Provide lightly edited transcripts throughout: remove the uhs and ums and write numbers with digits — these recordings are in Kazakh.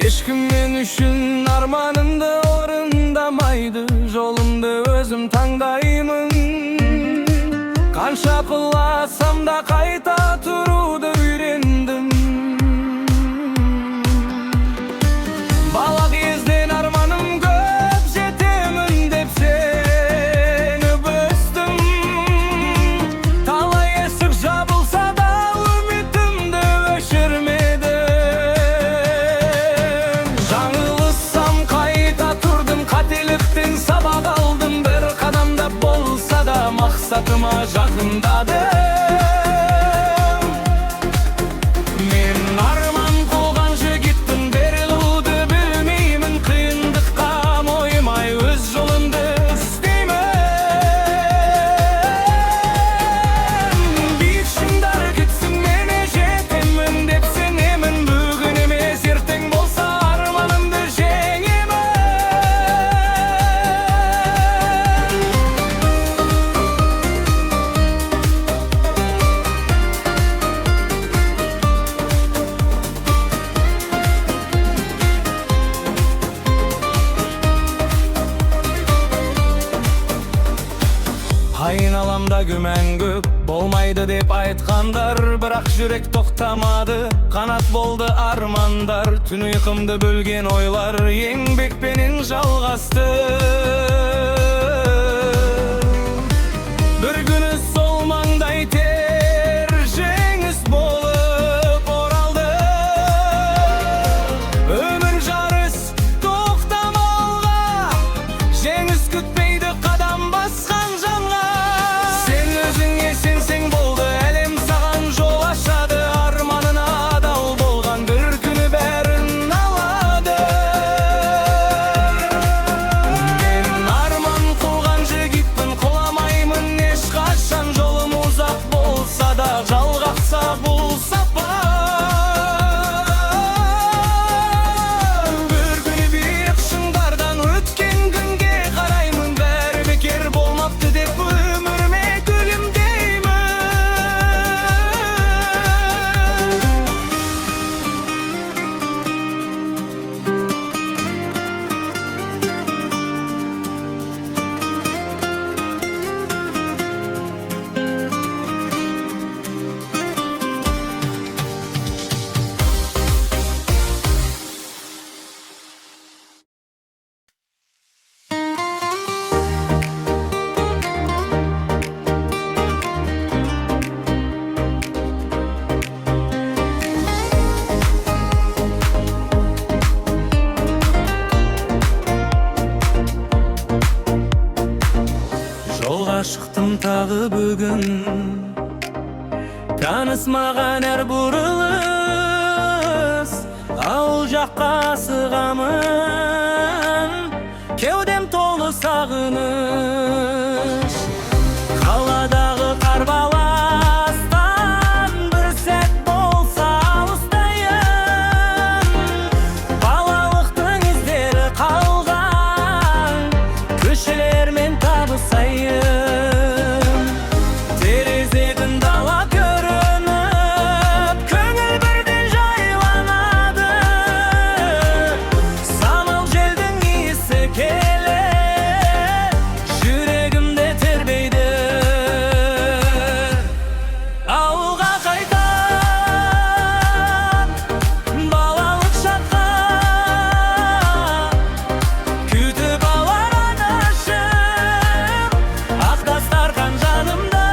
Ешкім мен үшін арманымды орындамайды, жолымды өзім таңдаймын. Қанша құласам да қайта тұруды үйрендім. Бала кезден арманым көп, жетемін деп сеніп өстім. Талай есік жабылса да үмітімді өшірмедім. Жаңылсам қайта тұрдым, қателіктен сабақ алдым. Бір қадамда болса да мақсатыма жақындадым. Мен арман қуған жігітпін, берілуді білмеймін. Қиындыққа мойымай өз жолымды іздеймін. Биік шыңдар кетсін, мен жетемін деп сенемін. Бүгін емес ертең болса арманымды жеңемін. Айналамда күмән көп, болмайды деп айтқандар. Бірақ жүрек тоқтамады, қанат болды армандар. Түн ұйқымды бөлген ойлар еңбекпенен жалғасты. Бір күні сол маңдай тер жеңіс болып оралды. Өмір жарыс тоқтамауға, жеңіс күтпейді қадам басқан жанға. Сен өзіңе сенсең болды, әлем саған жол ашады. Арманына адал болған бір күні бәрін алады. Мен арман қуған жігітпін, құламаймын ешқашан. Жолым ұзақ болса да жалғақса бұл сапар. Бір күні биік шыңдардан өткен күнге қараймын. Бәрі бекер болмапты деп өміріме күлімдеймін. Жолға шықтым тағы бүгін, танысмаған әр бұрылыс. Ауыл жаққа асығамын, кеудем толы сағыныш. Қаладағы қарбаластан бір сәт болса алыстайын. Балалықтың іздері қалған, көшелермен табысайын. Терезеден дала көрініп, көңіл бірден жайланады. Самал желдің иісі келіп, жүрегімді тербейді. Ауылға қайтам, балалық шаққа, күтіп алар адашым. Ақтастарған жанымда.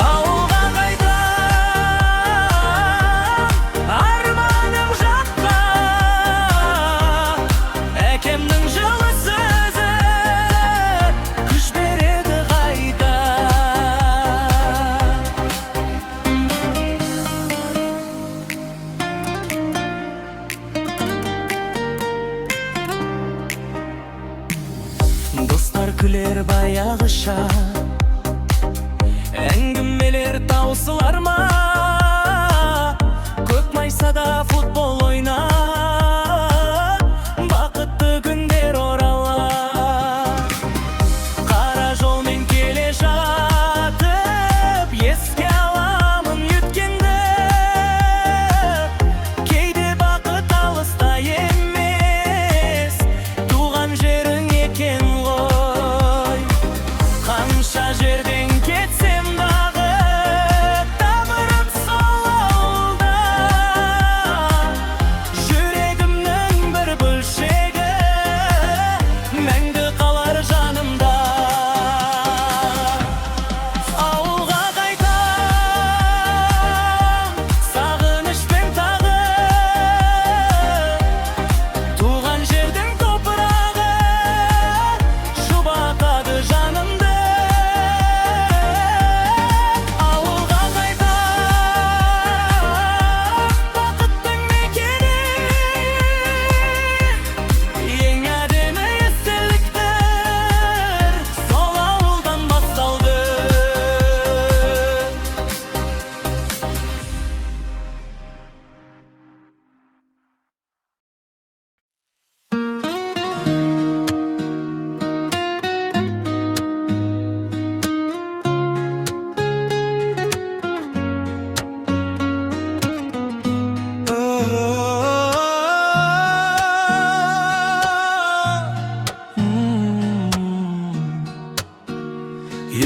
Ауылға қайтам, арманым жаққа, әкемнің жылы сөзі күш береді қайта. Достар күлер баяғыша, әңгімелер таусылар ма? Көк майсада футбол ойна, бақытты күндер оралар. Қара жолмен келе жатып, еске аламын өткенді. Кейде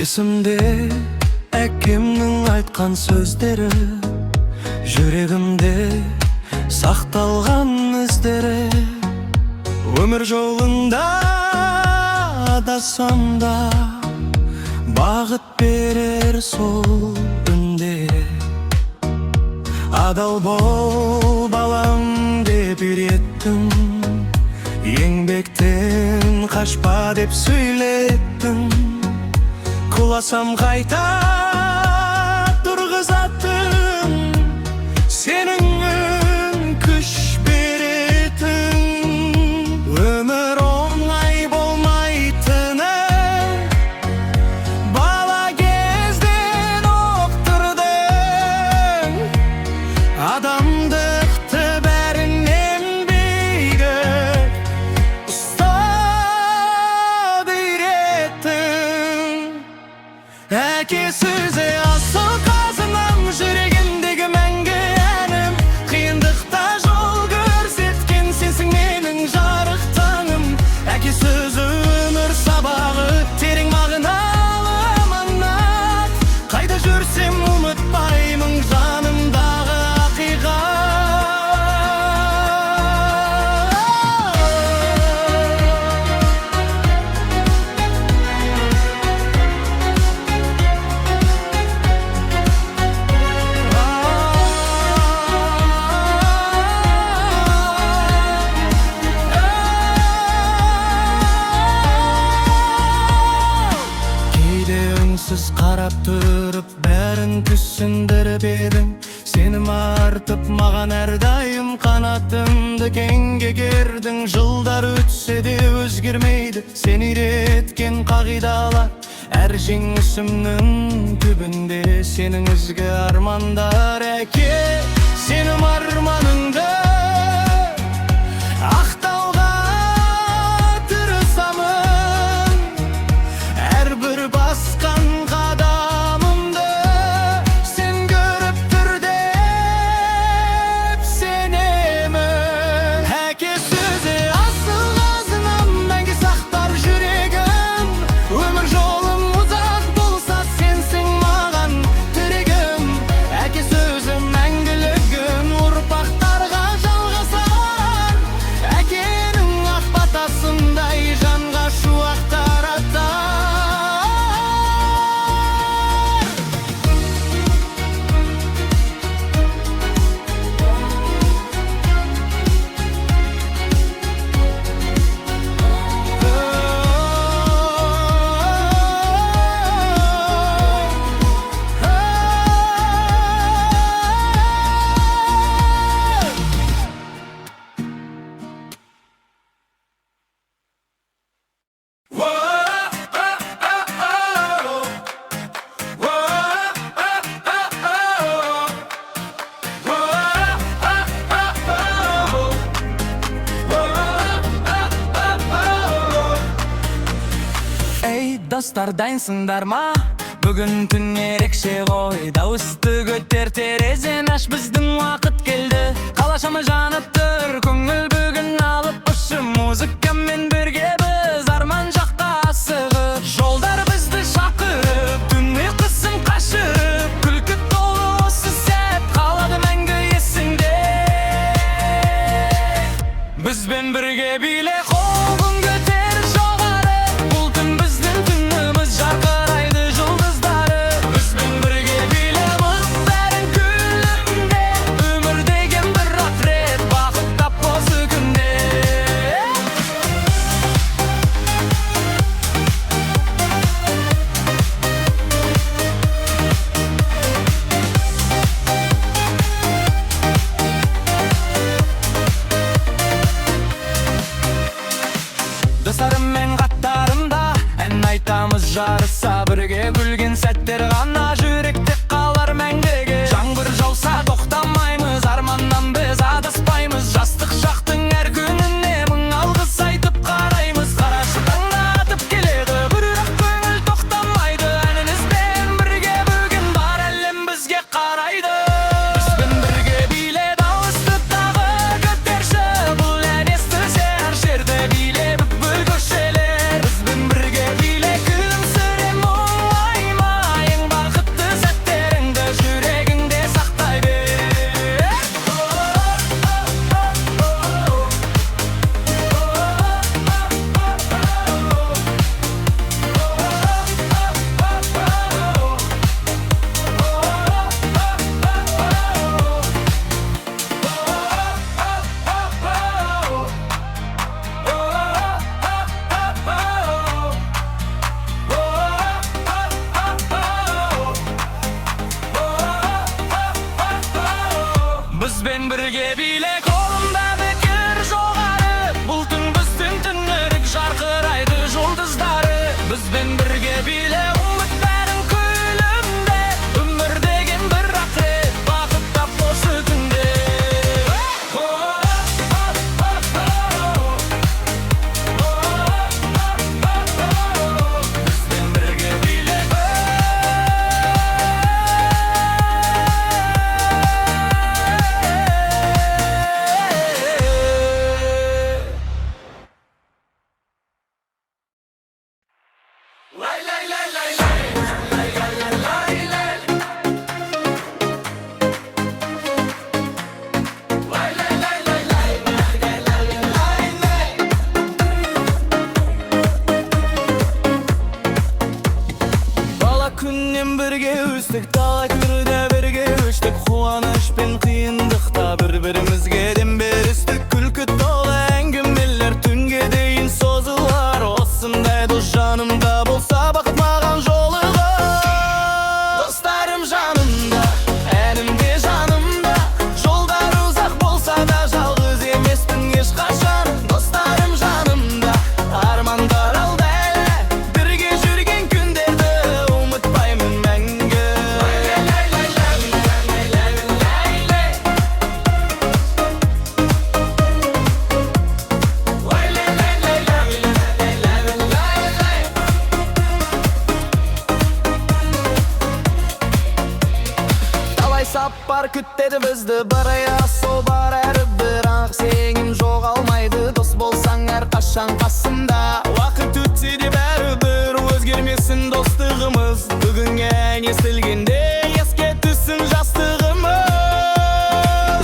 Есімде әкемнің айтқан сөздері, жүрегімде сақталған іздері. Өмір жолында адасам да, бағыт берер сол үндері. Адал бол балам деп үйреттің, еңбектен қашпа деп сөйлеттің. Құласам қайта тұрғызатын, сенің үн күш беретін. Өмір оңай болмайтыны бала кезден ұқтырдың. Адамдықты бәрінен биік ұстап үйреттің. Әке сөзі асыл қазынам, жүрегімдегі мәңгі әнім. Қиындықта жол көрсеткен сенсің менің жарық таңым. Әке сөзі өмір сабағы, терең мағыналы аманат. Қайда жүрсем ұмытпаймын жанымдағы ақиқат. Үнсіз қарап тұрып бәрін түсіндіріп едің. Сенім артып маған әрдайым қанатымды кеңге кердің. Жылдар өтсе де өзгермейді сен үйреткен қағидалар. Әр жеңісімнің түбінде сенің ізгі армандар. Әке, сенім арманыңды ақтауға тырысамын. Әрбір басқан қадамымды сен көріп тұр деп сенемін. Әке сөзі асыл қазынам, мәңгі сақтар жүрегім. Өмір жолым ұзақ болса сенсің маған тірегім. Әке сөзі мәңгілігін ұрпақтарға жалғасар. Әкенің ақ батасындай жанға шуақ таратар. Ей достар, дайынсыңдар ма? Бүгін түн ерекше ғой. Дауысты көтер, терезен аш, біздің уақыт келді. Қалашымы жанып тұр, көңіл бүгін алып ұшы. Музыкамен бірге біз арман жаққа асығып. Жолдар бізді шақырып, түн ұйқысын қашырып. Күлкі толы осы сәт қалады мәңгі есіңде. Бізбен бірге биле, қолын көтер жоғары. Бұл түн біздің түніміз, жарқырайды жұлдыздары. Бізбен бірге билеміз бәрін күлімде. Өмір деген бір-ақ рет, бақыт тап осы күнде. Достарыммен қаттарымда ән айтамыз жарыса. Бірге күлген сәттер ғана жүректе қалар мәңгіге. Жаңбыр жауса тоқтамаймыз, арманнан біз адаспаймыз. Жастық шақтың әр күніне мың алғыс айтып қараймыз. Қарашы таңда атып келеді, бірақ көңіл тоқтамайды. Әнімізбен бірге бүгін бар әлем бізге қарайды. Бізбен бірге биле, дауысты тағы көтерші. Бұл ән естілсе әр жерде биле бүкіл көшелер. Бізбен бірге биле, күлімсіре мұңай Bizben birge bile kolumda bekir joğarı Bultun üstün tünlerik jarkıraydı жұлдыздары Bizben birge bile umutların küylümde Ömür degen bir akret bakıp tapmosu günde Bizben birge bile Lay lay lay lay lay lay lay lay lay Lay lay lay lay lay lay lay lay Bala күннен бірге өстік дала көрді бірге өштік қуаныш пен қиындықта бір-бірімізге дем берістік күлкі толы әңгімелер түнге дейін созылар осындай дос жанымда болса бақыт маған жолығар достарым жанымда әнімде жанымда жолдар ұзақ болса да жалғыз емеспін ешқашан достарым жанымда армандар алда әлі бірге жүрген күндерді ұмытпаймын мәңгі Лай лай лай лай лай лай лай лай лай Lay lay lay lay lay lay lay lay Талай сапар күттеді бізді бір аяқ сол бар әрі бірақ сенің жоғалмайды дос болсаң әрқашан қасымда уақыт өтсе де бәрібір өзгермесін достығымыз бүгінге ән естілгенде еске түсін жастығымыз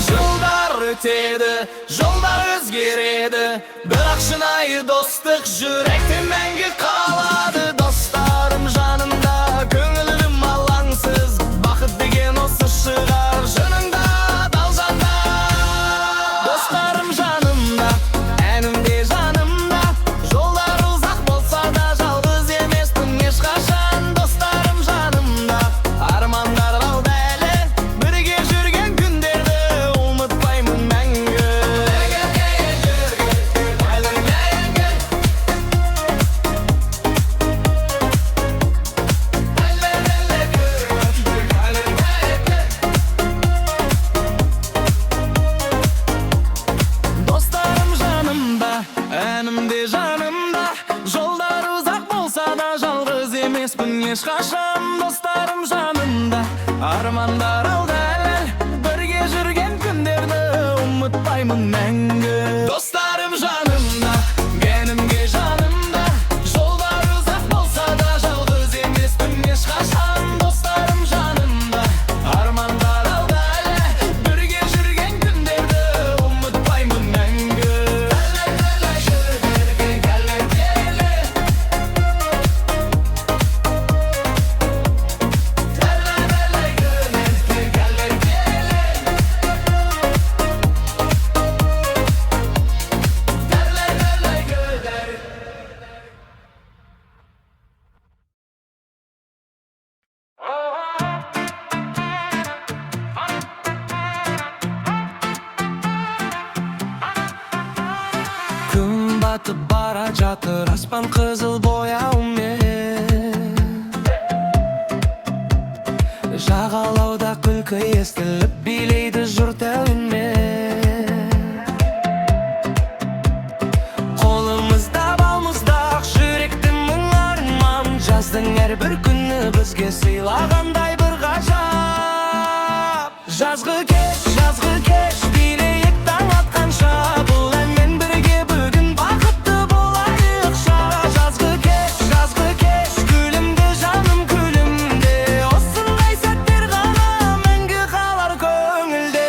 жылдар өтеді жолдар өзгереді бірақ шынайы достық жүректе мәңгі қалады достарым жанымда көңілім алаңсыз бақыт деген осы шығар жыныңда далжанда достарым жанымда әнімде жанымда жолдар ұзақ болса да жалғыз емеспін ешқашан достарым жанымда армандар алда әлі бірге жүрген күндерді ұмытпаймын мәңгі достарым жанымда әнімде жанымда жолдар ұзақ болса да жалғыз емеспін ешқашан достарым жанымда армандар алда әлі бірге жүрген күндерді ұмытпаймын мәңгі достарым жанымда менімге жанымда жолдар ұзақ болса да жалғыз емеспін ешқашан достарым жанымда армандар алда әлі бірге жүрген күндерді ұмытпаймын мәңгі Күн батып бара жатыр аспан қызыл бояумен жағалауда күлкі естіліп билейді жұрт әуенмен қолымызда балмұздақ жүректі мың арман жаздың әрбір күні бізге сыйлағандай бір ғажап жазғы кеш билейік таң атқанша бұл әнмен бірге бүгін бақытты болайықша жазғы кеш күлімде жаным күлімде осындай сәттер ғана мәңгі қалар көңілде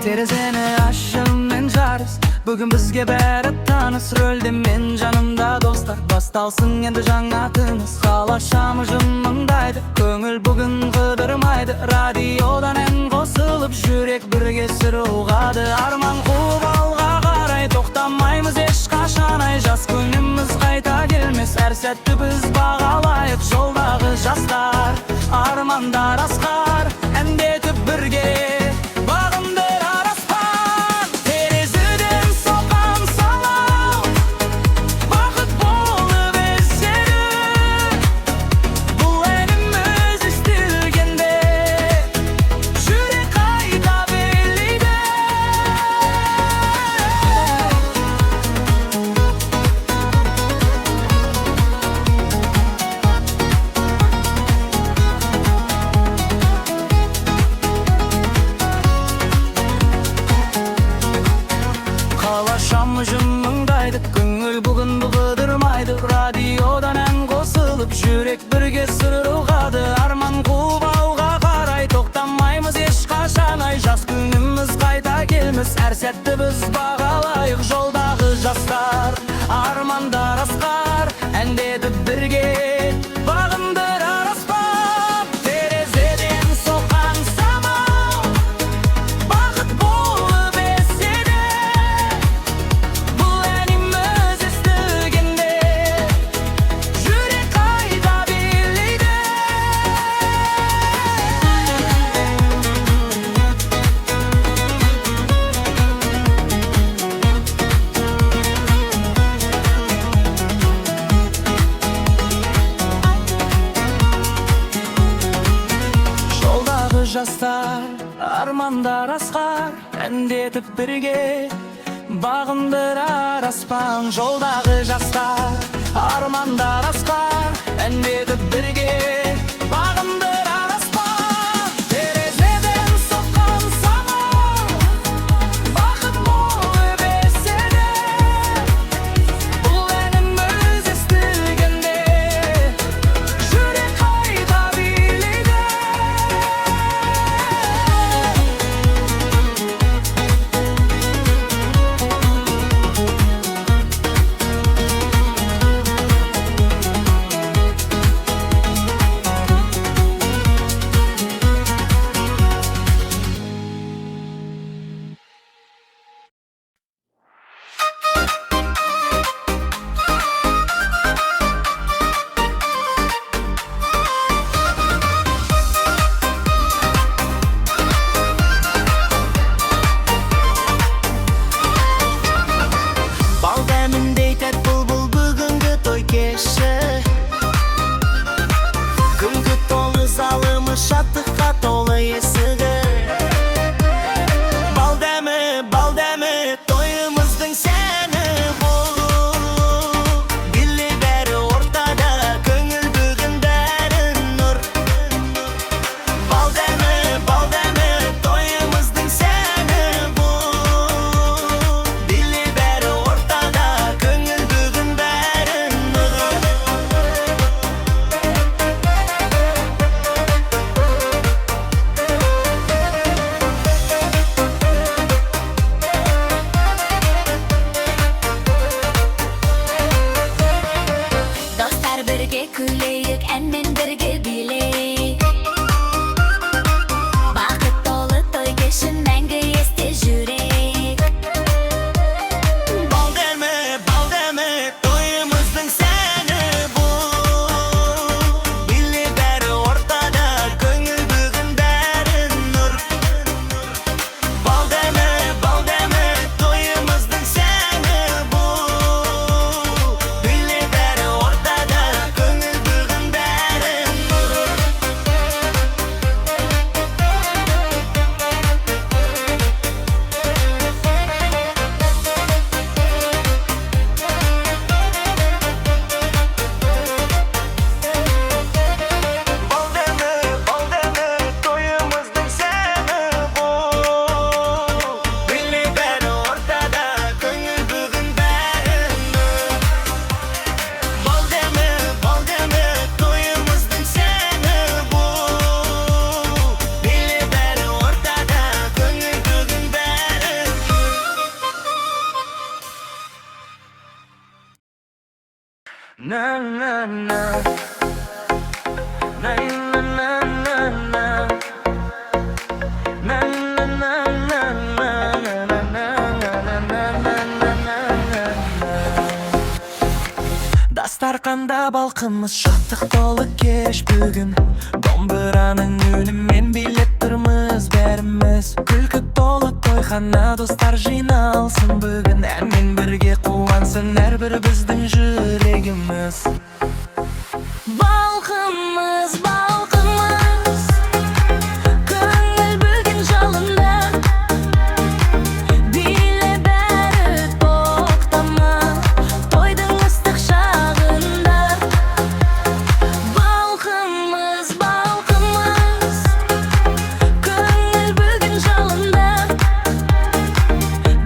Terezeni aşım men jarız. Bugün bizge bäri tanys. Rölde men janımda dostlar. Bastalsın endi жаңатымыз. Kalaşamıjım mındaydı. Köngül bugün gıdırmaydı. Radiodan en gosılıp jürek birge sırılgadı. Arman kuup alga karay toktamaymiz eç kaşan. Ay jaz günümüz kayta gelmez. Her setти biz bağalayık joldagı jastar. Armandar askar endetip birge. Mındaydı köngül bugün bıgıdırmaydı. Radiodan en gosılıp jürek birge sırılgadı. Arman kuup alga karay toktamaymiz eç kaşan. Ay jaz günümüz kayta gelmez. Her setти biz bağalayık joldagı jastar. Armandar askar endetip birge. Bağındırar aspap terezeden sokan samal. Bakıt bolup esede. Jastar, armandar askar endetip birge. Bağındırar aspan joldagı jastar. Armandar askar endetip birge. Bağındırar aspan terezeden sokan samal. Bakıt bolup esede. Bul enimiz istilgende. Jürek kayta bilide. Na na na. Na na na na na. Na na na na na na na na. Dastarkanda balkımız şattık dolu keş bugün. Dombiranın ünimen bilip turmiz berimiz. Külkü dolu toyxana dostlar jynalsın bugün. Ermen birge quvvansın her bir bizдің жүregimiz. Balkımız, balkımız, көңіл бөлген жалында. Биле бәрі тоқтама, тойдың ыстық шағында. Балкымыз, балкымыз, көңіл бөлген жалында.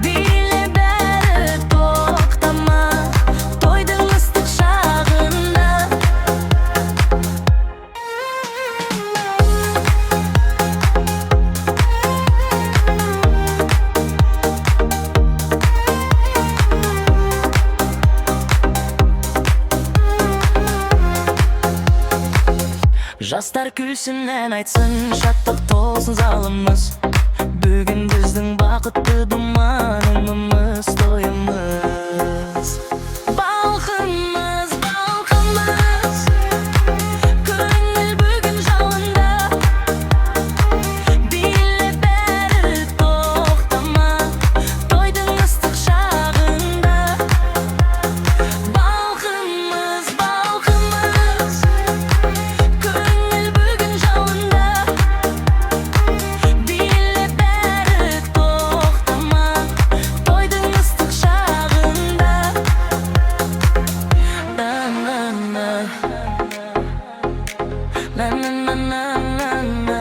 Биле бәрі тоқтама, тойдың ыстық шағында. Жастар күлсінен айтсын, шаттық толсын залымыз. Бүгін біздің бақытты думанымыз, тойымыз. Балқымыз, балқымыз, көңіл бүгін жалында. Биле бәрі тоқтама, тойдың ыстық шағында. Балқымыз, балқымыз, көңіл бүгін жалында. Биле бәрі тоқтама, тойдың ыстық шағында. На-на-на, на-на-на-на-на-на.